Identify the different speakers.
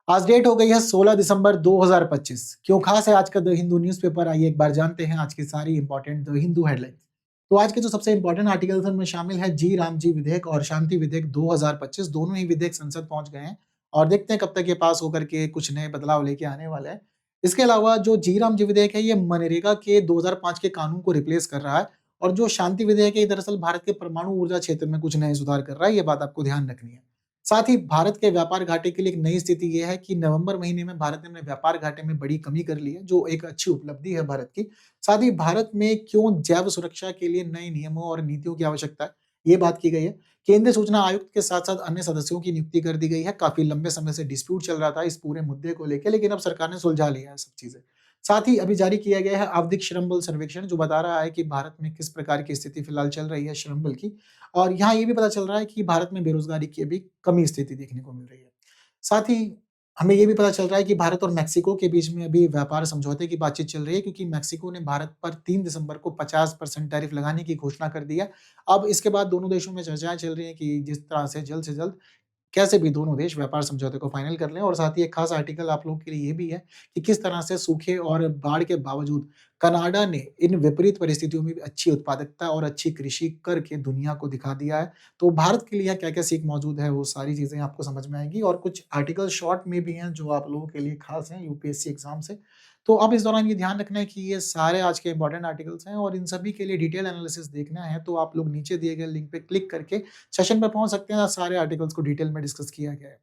Speaker 1: आज डेट हो गई है 16 दिसंबर 2025। क्यों खास है आज का द हिंदू न्यूज़पेपर, आइए एक बार जानते हैं आज की सारी इंपॉर्टेंट द हिंदू हेडलाइंस। तो आज के जो सबसे इंपॉर्टेंट आर्टिकल्स उनमें शामिल है जी राम जी विधेयक और शांति विधेयक 2025। दोनों ही विधेयक संसद पहुंच गए हैं और देखते हैं कब तक ये पास होकर के कुछ नए बदलाव लेके आने वाला है। इसके अलावा जो जी राम जी विधेयक है ये मनरेगा के 2005 के कानून को रिप्लेस कर रहा है और जो शांति विधेयक है ये दरअसल भारत के परमाणु ऊर्जा क्षेत्र में कुछ नए सुधार कर रहा है। ये बात आपको ध्यान रखनी है। साथ ही भारत के व्यापार घाटे के लिए एक नई स्थिति ये है कि नवंबर महीने में भारत ने अपने व्यापार घाटे में बड़ी कमी कर ली है, जो एक अच्छी उपलब्धि है भारत की। साथ ही भारत में क्यों जैव सुरक्षा के लिए नए नियमों और नीतियों की आवश्यकता है, ये बात की गई है। केंद्रीय सूचना आयुक्त के साथ-साथ अन्य सदस्यों की नियुक्ति कर दी गई है। काफ़ी लंबे समय से डिस्प्यूट चल रहा था इस पूरे मुद्दे को लेके, लेकिन अब सरकार ने सुलझा लिया है सब चीज़ें। साथ ही अभी जारी किया गया है आवधिक श्रम बल सर्वेक्षण, जो बता रहा है कि भारत में किस प्रकार की स्थिति फिलहाल चल रही है श्रम बल की। और यहाँ ये भी पता चल रहा है कि भारत में बेरोज़गारी की अभी कमी स्थिति देखने को मिल रही है। साथ ही हमें ये भी पता चल रहा है कि भारत और मेक्सिको के बीच में अभी व्यापार समझौते की बातचीत चल रही है, क्योंकि मेक्सिको ने भारत पर 3 दिसंबर को 50% टैरिफ लगाने की घोषणा कर दी है। अब इसके बाद दोनों देशों में चर्चाएँ चल रही हैं कि जिस तरह से जल्द कैसे भी दोनों देश व्यापार समझौते को फाइनल कर लें। और साथ ही एक खास आर्टिकल आप लोगों के लिए ये भी है कि किस तरह से सूखे और बाढ़ के बावजूद कनाडा ने इन विपरीत परिस्थितियों में भी अच्छी उत्पादकता और अच्छी कृषि करके दुनिया को दिखा दिया है। तो भारत के लिए क्या-क्या सीख मौजूद है, वो सारी चीज़ें आपको समझ में आएँगी और कुछ आर्टिकल शॉर्ट में भी हैं जो आप लोगों के लिए खास हैं यूपीएससी एग्ज़ाम से। तो अब इस दौरान ये ध्यान रखना है कि ये सारे आज के इम्पोर्टेंट आर्टिकल्स हैं और इन सभी के लिए डिटेल एनालिसिस देखना है तो आप लोग नीचे दिए गए लिंक पे क्लिक करके सेशन पे पहुँच सकते हैं। सारे आर्टिकल्स को डिटेल में डिस्कस किया गया है।